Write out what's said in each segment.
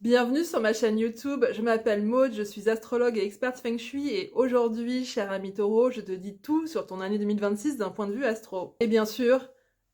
Bienvenue sur ma chaîne YouTube, je m'appelle Maud, je suis astrologue et experte Feng Shui et aujourd'hui, cher ami Taureau, je te dis tout sur ton année 2026 d'un point de vue astro. Et bien sûr,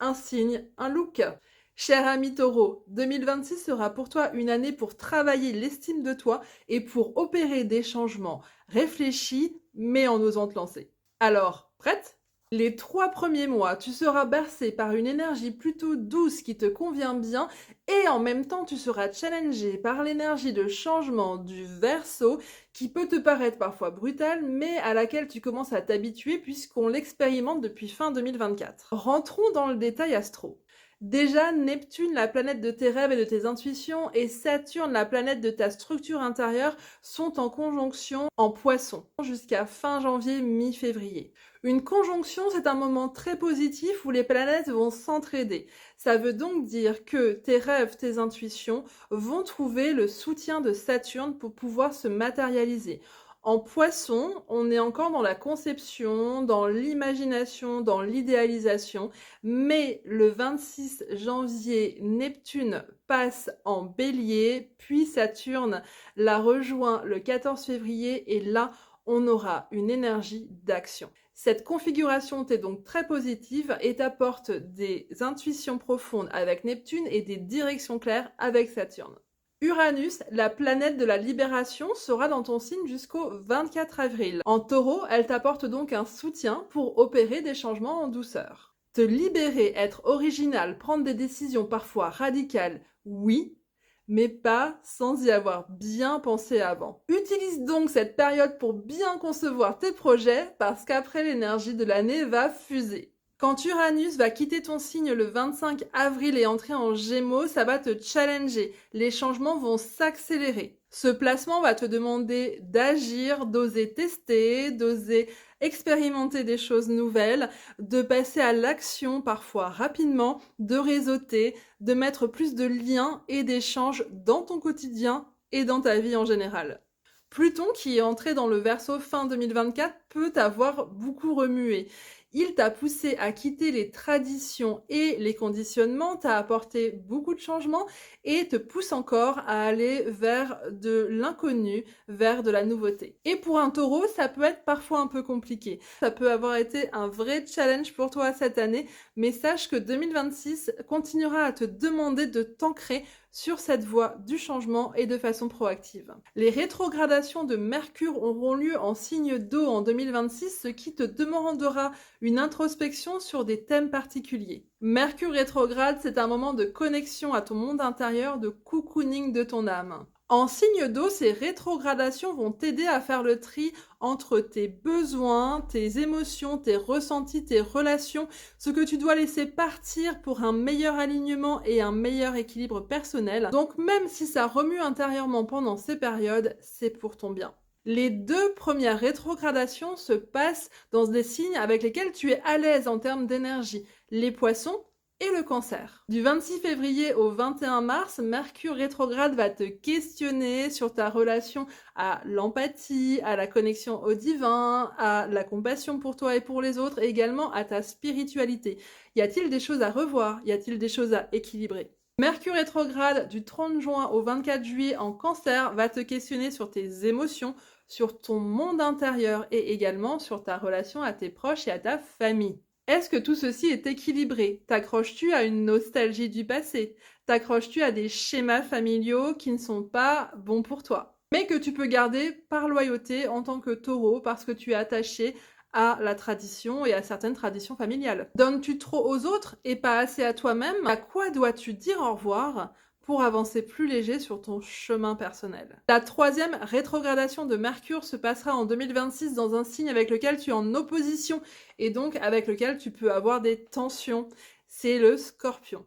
un signe, un look. Cher ami Taureau, 2026 sera pour toi une année pour travailler l'estime de toi et pour opérer des changements réfléchis mais en osant te lancer. Alors, prête? Les 3 premiers mois, tu seras bercé par une énergie plutôt douce qui te convient bien et en même temps, tu seras challengé par l'énergie de changement du Verseau qui peut te paraître parfois brutale, mais à laquelle tu commences à t'habituer puisqu'on l'expérimente depuis fin 2024. Rentrons dans le détail astro. Déjà, Neptune, la planète de tes rêves et de tes intuitions, et Saturne, la planète de ta structure intérieure, sont en conjonction en Poisson jusqu'à fin janvier, mi-février. Une conjonction, c'est un moment très positif où les planètes vont s'entraider. Ça veut donc dire que tes rêves, tes intuitions vont trouver le soutien de Saturne pour pouvoir se matérialiser. En Poisson, on est encore dans la conception, dans l'imagination, dans l'idéalisation, mais le 26 janvier, Neptune passe en Bélier, puis Saturne la rejoint le 14 février et là, on aura une énergie d'action. Cette configuration t'est donc très positive et t'apporte des intuitions profondes avec Neptune et des directions claires avec Saturne. Uranus, la planète de la libération, sera dans ton signe jusqu'au 24 avril. En Taureau, elle t'apporte donc un soutien pour opérer des changements en douceur. Te libérer, être original, prendre des décisions parfois radicales, oui, mais pas sans y avoir bien pensé avant. Utilise donc cette période pour bien concevoir tes projets parce qu'après l'énergie de l'année va fuser. Quand Uranus va quitter ton signe le 25 avril et entrer en Gémeaux, ça va te challenger. Les changements vont s'accélérer. Ce placement va te demander d'agir, d'oser tester, d'oser expérimenter des choses nouvelles, de passer à l'action parfois rapidement, de réseauter, de mettre plus de liens et d'échanges dans ton quotidien et dans ta vie en général. Pluton, qui est entré dans le Verseau fin 2024, peut t'avoir beaucoup remué. Il t'a poussé à quitter les traditions et les conditionnements, t'a apporté beaucoup de changements et te pousse encore à aller vers de l'inconnu, vers de la nouveauté. Et pour un taureau, ça peut être parfois un peu compliqué. Ça peut avoir été un vrai challenge pour toi cette année, mais sache que 2026 continuera à te demander de t'ancrer sur cette voie du changement et de façon proactive. Les rétrogradations de Mercure auront lieu en signe d'eau en 2026, ce qui te demandera une introspection sur des thèmes particuliers. Mercure rétrograde, c'est un moment de connexion à ton monde intérieur, de cocooning de ton âme. En signe d'eau, ces rétrogradations vont t'aider à faire le tri entre tes besoins, tes émotions, tes ressentis, tes relations, ce que tu dois laisser partir pour un meilleur alignement et un meilleur équilibre personnel. Donc même si ça remue intérieurement pendant ces périodes, c'est pour ton bien. Les 2 premières rétrogradations se passent dans des signes avec lesquels tu es à l'aise en termes d'énergie, les poissons et le cancer. Du 26 février au 21 mars, Mercure rétrograde va te questionner sur ta relation à l'empathie, à la connexion au divin, à la compassion pour toi et pour les autres, et également à ta spiritualité. Y a-t-il des choses à revoir? Y a-t-il des choses à équilibrer? Mercure rétrograde du 30 juin au 24 juillet en cancer va te questionner sur tes émotions, sur ton monde intérieur et également sur ta relation à tes proches et à ta famille. Est-ce que tout ceci est équilibré? T'accroches-tu à une nostalgie du passé? T'accroches-tu à des schémas familiaux qui ne sont pas bons pour toi? Mais que tu peux garder par loyauté en tant que taureau parce que tu es attaché à la tradition et à certaines traditions familiales. Donnes-tu trop aux autres et pas assez à toi-même? À quoi dois-tu dire au revoir pour avancer plus léger sur ton chemin personnel? La 3e rétrogradation de Mercure se passera en 2026 dans un signe avec lequel tu es en opposition et donc avec lequel tu peux avoir des tensions. C'est le Scorpion.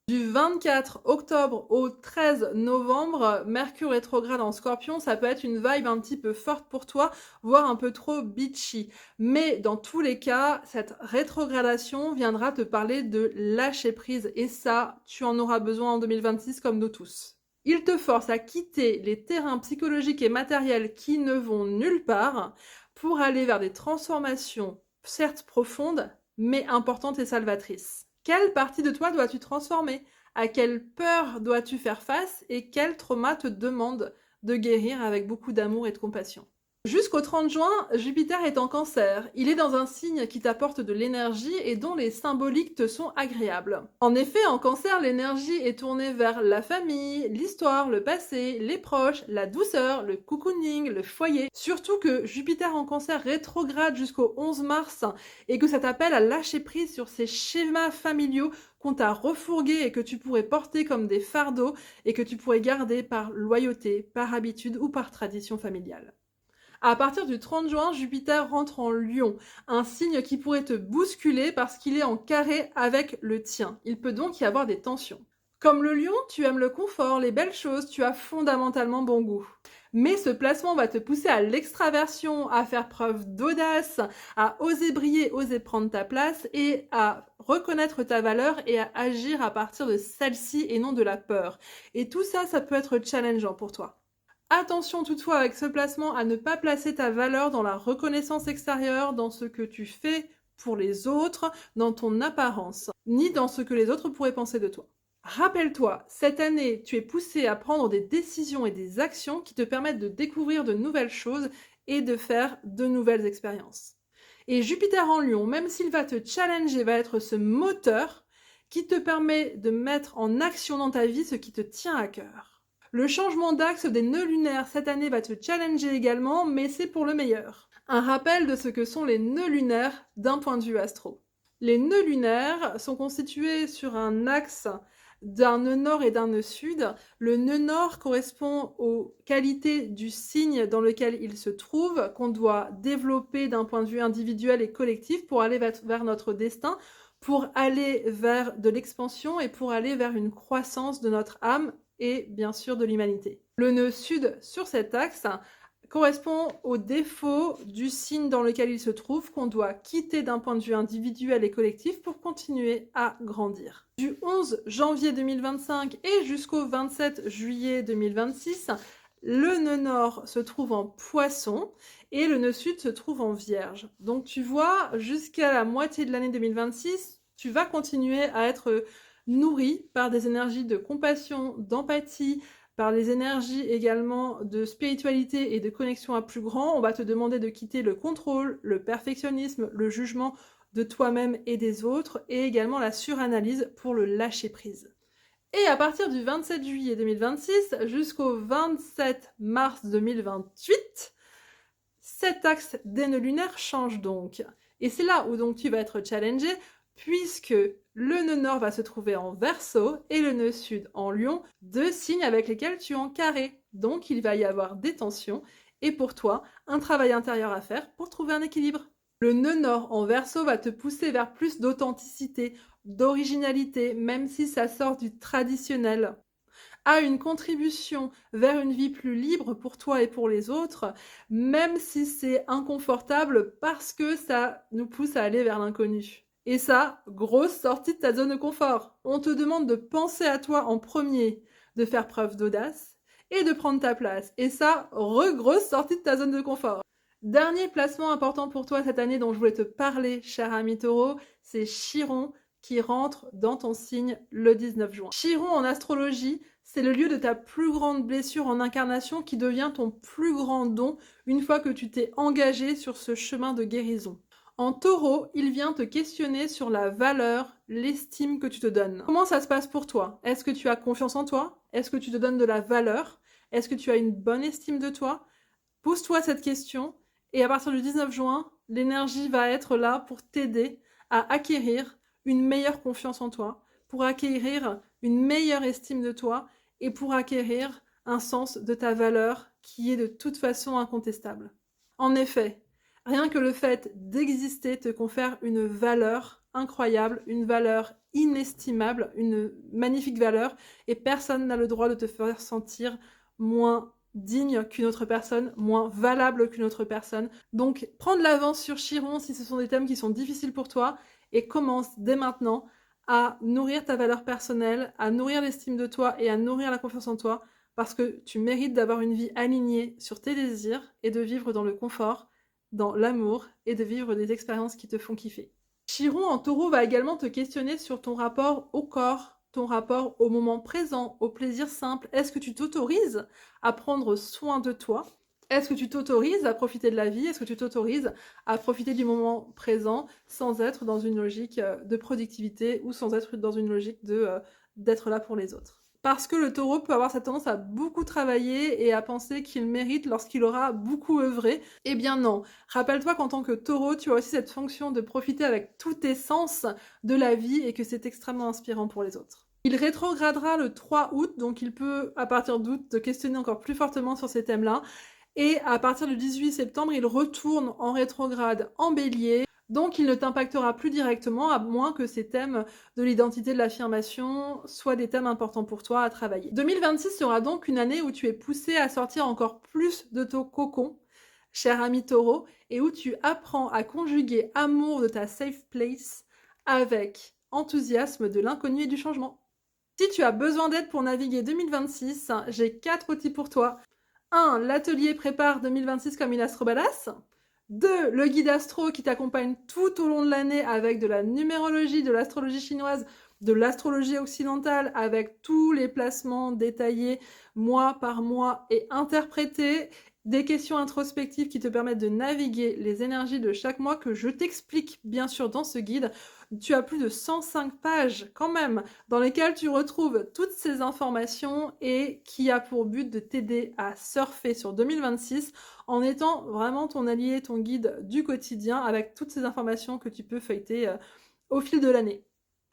Du 24 octobre au 13 novembre, Mercure rétrograde en Scorpion, ça peut être une vibe un petit peu forte pour toi, voire un peu trop bitchy. Mais dans tous les cas, cette rétrogradation viendra te parler de lâcher prise et ça, tu en auras besoin en 2026 comme nous tous. Il te force à quitter les terrains psychologiques et matériels qui ne vont nulle part pour aller vers des transformations certes profondes, mais importantes et salvatrices. Quelle partie de toi dois-tu transformer? À quelle peur dois-tu faire face et quel trauma te demande de guérir avec beaucoup d'amour et de compassion. Jusqu'au 30 juin, Jupiter est en Cancer. Il est dans un signe qui t'apporte de l'énergie et dont les symboliques te sont agréables. En effet, en Cancer, l'énergie est tournée vers la famille, l'histoire, le passé, les proches, la douceur, le cocooning, le foyer. Surtout que Jupiter en Cancer rétrograde jusqu'au 11 mars et que ça t'appelle à lâcher prise sur ces schémas familiaux qu'on t'a refourgués et que tu pourrais porter comme des fardeaux et que tu pourrais garder par loyauté, par habitude ou par tradition familiale. À partir du 30 juin, Jupiter rentre en Lion, un signe qui pourrait te bousculer parce qu'il est en carré avec le tien. Il peut donc y avoir des tensions. Comme le Lion, tu aimes le confort, les belles choses, tu as fondamentalement bon goût. Mais ce placement va te pousser à l'extraversion, à faire preuve d'audace, à oser briller, oser prendre ta place et à reconnaître ta valeur et à agir à partir de celle-ci et non de la peur. Et tout ça, ça peut être challengeant pour toi. Attention toutefois avec ce placement à ne pas placer ta valeur dans la reconnaissance extérieure, dans ce que tu fais pour les autres, dans ton apparence, ni dans ce que les autres pourraient penser de toi. Rappelle-toi, cette année, tu es poussé à prendre des décisions et des actions qui te permettent de découvrir de nouvelles choses et de faire de nouvelles expériences. Et Jupiter en Lion, même s'il va te challenger, va être ce moteur qui te permet de mettre en action dans ta vie ce qui te tient à cœur. Le changement d'axe des nœuds lunaires cette année va te challenger également, mais c'est pour le meilleur. Un rappel de ce que sont les nœuds lunaires d'un point de vue astro. Les nœuds lunaires sont constitués sur un axe d'un nœud nord et d'un nœud sud. Le nœud nord correspond aux qualités du signe dans lequel il se trouve, qu'on doit développer d'un point de vue individuel et collectif pour aller vers notre destin, pour aller vers de l'expansion et pour aller vers une croissance de notre âme et bien sûr de l'humanité. Le nœud sud sur cet axe correspond au défaut du signe dans lequel il se trouve qu'on doit quitter d'un point de vue individuel et collectif pour continuer à grandir. Du 11 janvier 2025 et jusqu'au 27 juillet 2026, le nœud nord se trouve en Poisson et le nœud sud se trouve en Vierge. Donc tu vois, jusqu'à la moitié de l'année 2026, tu vas continuer à être nourri par des énergies de compassion, d'empathie, par les énergies également de spiritualité et de connexion à plus grand. On va te demander de quitter le contrôle, le perfectionnisme, le jugement de toi-même et des autres, et également la suranalyse pour le lâcher-prise. Et à partir du 27 juillet 2026 jusqu'au 27 mars 2028, cet axe des nœuds lunaires change donc. Et c'est là où donc tu vas être challengé, puisque le nœud nord va se trouver en Verseau et le nœud sud en Lion, deux signes avec lesquels tu es en carré. Donc il va y avoir des tensions et pour toi, un travail intérieur à faire pour trouver un équilibre. Le nœud nord en Verseau va te pousser vers plus d'authenticité, d'originalité, même si ça sort du traditionnel, à une contribution vers une vie plus libre pour toi et pour les autres, même si c'est inconfortable parce que ça nous pousse à aller vers l'inconnu. Et ça, grosse sortie de ta zone de confort. On te demande de penser à toi en premier, de faire preuve d'audace et de prendre ta place. Et ça, grosse sortie de ta zone de confort. Dernier placement important pour toi cette année dont je voulais te parler, cher ami Taureau, c'est Chiron qui rentre dans ton signe le 19 juin. Chiron en astrologie, c'est le lieu de ta plus grande blessure en incarnation qui devient ton plus grand don une fois que tu t'es engagé sur ce chemin de guérison. En Taureau, il vient te questionner sur la valeur, l'estime que tu te donnes. Comment ça se passe pour toi? Est-ce que tu as confiance en toi? Est-ce que tu te donnes de la valeur? Est-ce que tu as une bonne estime de toi? Pose-toi cette question et à partir du 19 juin, l'énergie va être là pour t'aider à acquérir une meilleure confiance en toi, pour acquérir une meilleure estime de toi et pour acquérir un sens de ta valeur qui est de toute façon incontestable. En effet, rien que le fait d'exister te confère une valeur incroyable, une valeur inestimable, une magnifique valeur, et personne n'a le droit de te faire sentir moins digne qu'une autre personne, moins valable qu'une autre personne. Donc, prends de l'avance sur Chiron si ce sont des thèmes qui sont difficiles pour toi, et commence dès maintenant à nourrir ta valeur personnelle, à nourrir l'estime de toi et à nourrir la confiance en toi, parce que tu mérites d'avoir une vie alignée sur tes désirs et de vivre dans le confort, dans l'amour et de vivre des expériences qui te font kiffer. Chiron en Taureau va également te questionner sur ton rapport au corps, ton rapport au moment présent, au plaisir simple? Est-ce que tu t'autorises à prendre soin de toi? Est-ce que tu t'autorises à profiter de la vie? Est-ce que tu t'autorises à profiter du moment présent sans être dans une logique de productivité ou sans être dans une logique d'être là pour les autres? Parce que le taureau peut avoir cette tendance à beaucoup travailler et à penser qu'il mérite lorsqu'il aura beaucoup œuvré. Eh bien non. Rappelle-toi qu'en tant que taureau, tu as aussi cette fonction de profiter avec tous tes sens de la vie et que c'est extrêmement inspirant pour les autres. Il rétrogradera le 3 août, donc il peut, à partir d'août, te questionner encore plus fortement sur ces thèmes-là. Et à partir du 18 septembre, il retourne en rétrograde en bélier. Donc il ne t'impactera plus directement, à moins que ces thèmes de l'identité, de l'affirmation soient des thèmes importants pour toi à travailler. 2026 sera donc une année où tu es poussé à sortir encore plus de ton cocon, cher ami taureau, et où tu apprends à conjuguer amour de ta safe place avec enthousiasme de l'inconnu et du changement. Si tu as besoin d'aide pour naviguer 2026, j'ai 4 outils pour toi. 1. L'atelier prépare 2026 comme une astro badass. 2. Le guide astro qui t'accompagne tout au long de l'année avec de la numérologie, de l'astrologie chinoise, de l'astrologie occidentale, avec tous les placements détaillés mois par mois et interprétés, des questions introspectives qui te permettent de naviguer les énergies de chaque mois que je t'explique bien sûr dans ce guide. Tu as plus de 105 pages quand même dans lesquelles tu retrouves toutes ces informations et qui a pour but de t'aider à surfer sur 2026 en étant vraiment ton allié, ton guide du quotidien avec toutes ces informations que tu peux feuilleter au fil de l'année.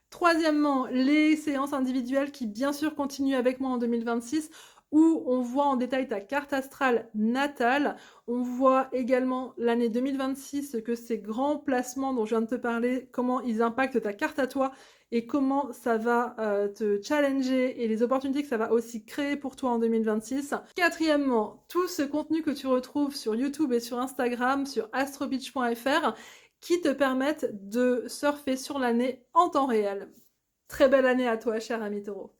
Troisièmement, les séances individuelles qui bien sûr continuent avec moi en 2026 où on voit en détail ta carte astrale natale. On voit également l'année 2026, que ces grands placements dont je viens de te parler, comment ils impactent ta carte à toi et comment ça va te challenger et les opportunités que ça va aussi créer pour toi en 2026. Quatrièmement, tout ce contenu que tu retrouves sur YouTube et sur Instagram, sur astrobeach.fr, qui te permettent de surfer sur l'année en temps réel. Très belle année à toi, cher ami taureau.